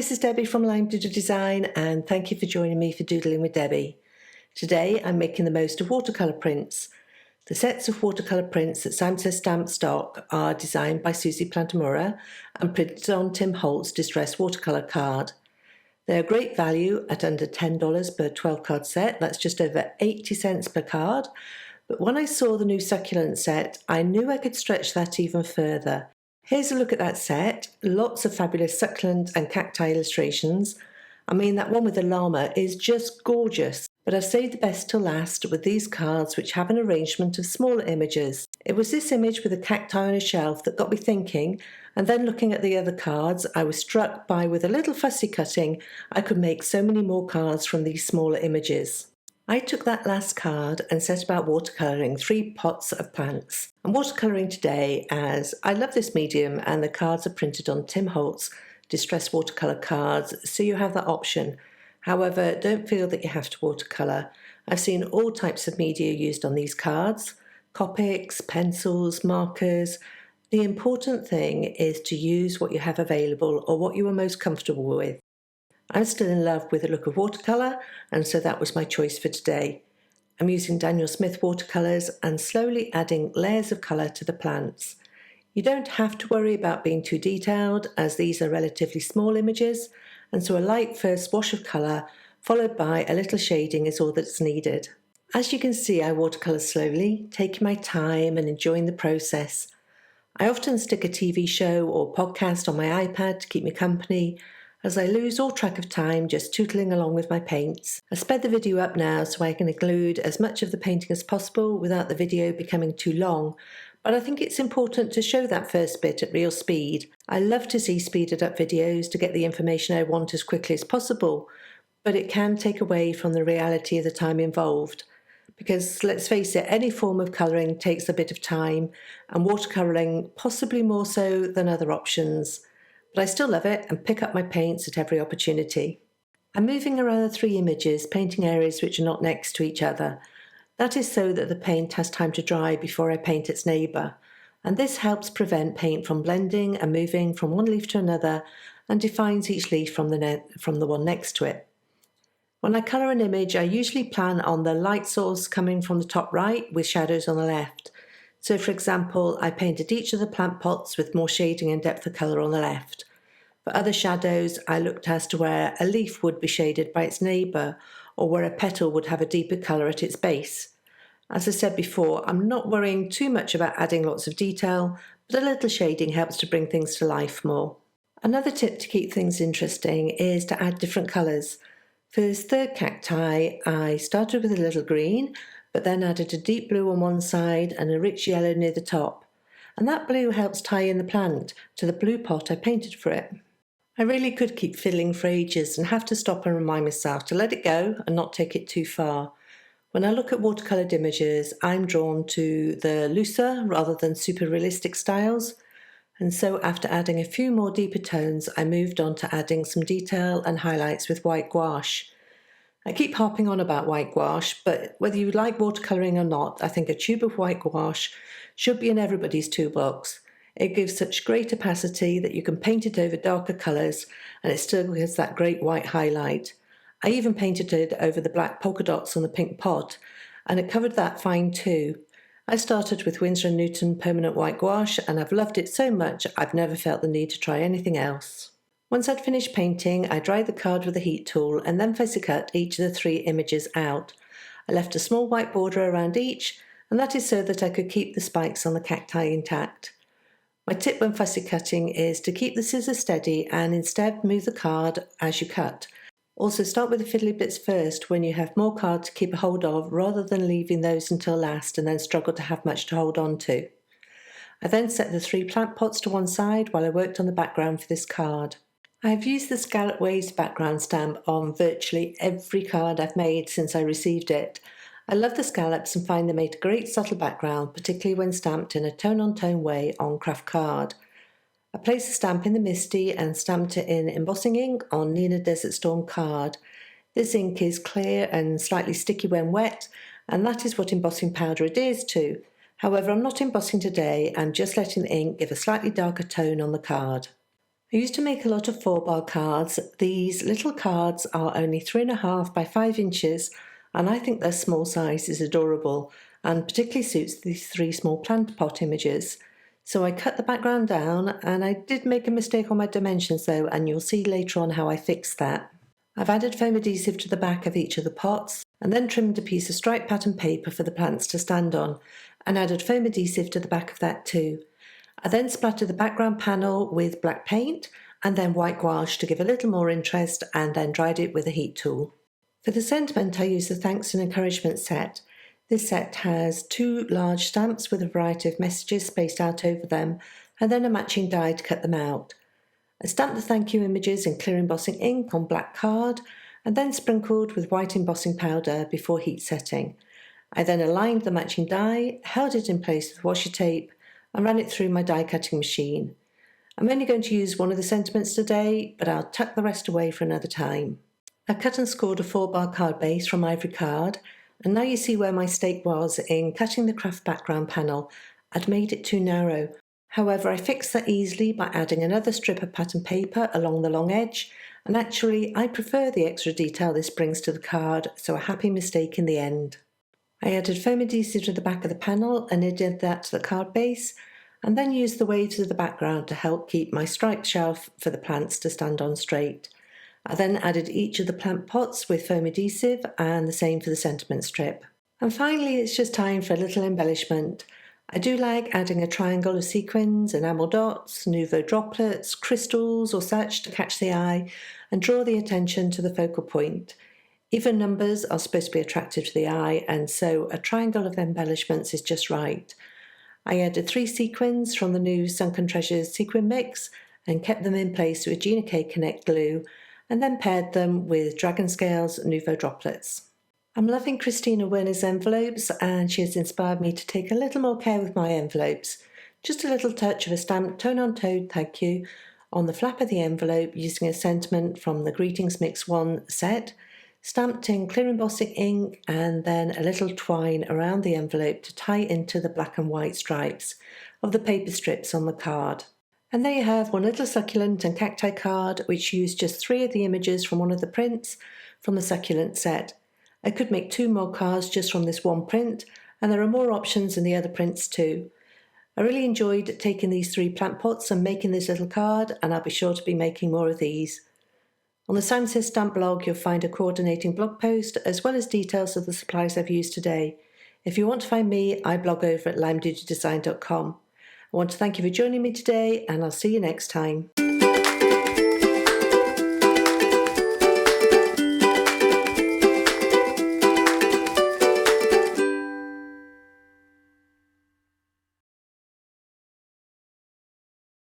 this is Debbie from Lime Doodle Design, and thank you for joining me for Doodling with Debbie. Today I'm making the most of watercolour prints. The sets of watercolour prints that Sam Says Stamp stock are designed by Suzy Plantamura and printed on Tim Holt's distressed watercolour card. They're great value at under $10 per 12 card set. That's just over 80 cents per card. But when I saw the new succulent set, I knew I could stretch that even further. Here's a look at that set. Lots of fabulous succulent and cacti illustrations. I mean, that one with the llama is just gorgeous. But I've saved the best till last with these cards, which have an arrangement of smaller images. It was this image with a cacti on a shelf that got me thinking, and then looking at the other cards, I was struck by, with a little fussy cutting, I could make so many more cards from these smaller images. I took that last card and set about watercolouring 3 pots of plants. I'm watercolouring today as I love this medium, and the cards are printed on Tim Holt's distressed watercolour cards, so you have that option. However, don't feel that you have to watercolour. I've seen all types of media used on these cards: Copics, pencils, markers. The important thing is to use what you have available or what you are most comfortable with. I'm still in love with the look of watercolour, and so that was my choice for today. I'm using Daniel Smith watercolours and slowly adding layers of colour to the plants. You don't have to worry about being too detailed, as these are relatively small images, and so a light first wash of colour followed by a little shading is all that's needed. As you can see, I watercolour slowly, taking my time and enjoying the process. I often stick a TV show or podcast on my iPad to keep me company, as I lose all track of time just tootling along with my paints. I sped the video up now so I can include as much of the painting as possible without the video becoming too long, but I think it's important to show that first bit at real speed. I love to see speeded up videos to get the information I want as quickly as possible, but it can take away from the reality of the time involved. Because let's face it, any form of colouring takes a bit of time, and watercolouring possibly more so than other options. But I still love it and pick up my paints at every opportunity. I'm moving around the 3 images, painting areas which are not next to each other. That is so that the paint has time to dry before I paint its neighbour, and this helps prevent paint from blending and moving from one leaf to another, and defines each leaf from the one next to it. When I colour an image, I usually plan on the light source coming from the top right with shadows on the left. So for example, I painted each of the plant pots with more shading and depth of colour on the left. For other shadows, I looked as to where a leaf would be shaded by its neighbour, or where a petal would have a deeper colour at its base. As I said before, I'm not worrying too much about adding lots of detail, but a little shading helps to bring things to life more. Another tip to keep things interesting is to add different colours. For this third cacti, I started with a little green, but then added a deep blue on one side and a rich yellow near the top. And that blue helps tie in the plant to the blue pot I painted for it. I really could keep fiddling for ages and have to stop and remind myself to let it go and not take it too far. When I look at watercoloured images, I'm drawn to the looser rather than super realistic styles, and so after adding a few more deeper tones, I moved on to adding some detail and highlights with white gouache. I keep harping on about white gouache, but whether you like watercolouring or not, I think a tube of white gouache should be in everybody's toolbox. It gives such great opacity that you can paint it over darker colours and it still gives that great white highlight. I even painted it over the black polka dots on the pink pot, and it covered that fine too. I started with Winsor & Newton permanent white gouache, and I've loved it so much I've never felt the need to try anything else. Once I'd finished painting, I dried the card with a heat tool and then fussy cut each of the 3 images out. I left a small white border around each, and that is so that I could keep the spikes on the cacti intact. My tip when fussy cutting is to keep the scissors steady and instead move the card as you cut. Also start with the fiddly bits first when you have more card to keep a hold of, rather than leaving those until last and then struggle to have much to hold on to. I then set the 3 plant pots to one side while I worked on the background for this card. I have used the Scallop Waves background stamp on virtually every card I've made since I received it. I love the scallops and find they make a great subtle background, particularly when stamped in a tone-on-tone way on craft card. I placed the stamp in the Misty and stamped it in embossing ink on Nina Desert Storm card. This ink is clear and slightly sticky when wet, and that is what embossing powder adheres to. However, I'm not embossing today, I'm just letting the ink give a slightly darker tone on the card. I used to make a lot of 4-bar cards. These little cards are only 3.5 by 5 inches, and I think their small size is adorable and particularly suits these 3 small plant pot images. So I cut the background down, and I did make a mistake on my dimensions though, and you'll see later on how I fixed that. I've added foam adhesive to the back of each of the pots and then trimmed a piece of striped pattern paper for the plants to stand on and added foam adhesive to the back of that too. I then splattered the background panel with black paint and then white gouache to give a little more interest, and then dried it with a heat tool. For the sentiment I used the Thanks and Encouragement set. This set has 2 large stamps with a variety of messages spaced out over them and then a matching die to cut them out. I stamped the thank you images in clear embossing ink on black card and then sprinkled with white embossing powder before heat setting. I then aligned the matching die, held it in place with washi tape and ran it through my die cutting machine. I'm only going to use one of the sentiments today, but I'll tuck the rest away for another time. I cut and scored a 4-bar card base from ivory card, and now you see where my mistake was in cutting the craft background panel. I'd made it too narrow. However, I fixed that easily by adding another strip of pattern paper along the long edge, and actually I prefer the extra detail this brings to the card, so a happy mistake in the end. I added foam adhesive to the back of the panel and added that to the card base, and then used the waves of the background to help keep my striped shelf for the plants to stand on straight. I then added each of the plant pots with foam adhesive and the same for the sentiment strip. And finally, it's just time for a little embellishment. I do like adding a triangle of sequins, enamel dots, nouveau droplets, crystals or such to catch the eye and draw the attention to the focal point. Even numbers are supposed to be attractive to the eye, and so a triangle of embellishments is just right. I added 3 sequins from the new Sunken Treasures sequin mix and kept them in place with Gina K Connect glue, and then paired them with Dragon Scales Nouveau droplets. I'm loving Christina Werner's envelopes, and she has inspired me to take a little more care with my envelopes. Just a little touch of a stamped tone-on-tone thank you on the flap of the envelope using a sentiment from the Greetings Mix 1 set, stamped in clear embossing ink, and then a little twine around the envelope to tie into the black and white stripes of the paper strips on the card. And there you have one little succulent and cacti card which used just 3 of the images from one of the prints from the succulent set. I could make 2 more cards just from this one print, and there are more options in the other prints too. I really enjoyed taking these 3 plant pots and making this little card, and I'll be sure to be making more of these. On the Sam Says Stamp blog you'll find a coordinating blog post as well as details of the supplies I've used today. If you want to find me, I blog over at limedutydesign.com. I want to thank you for joining me today, and I'll see you next time.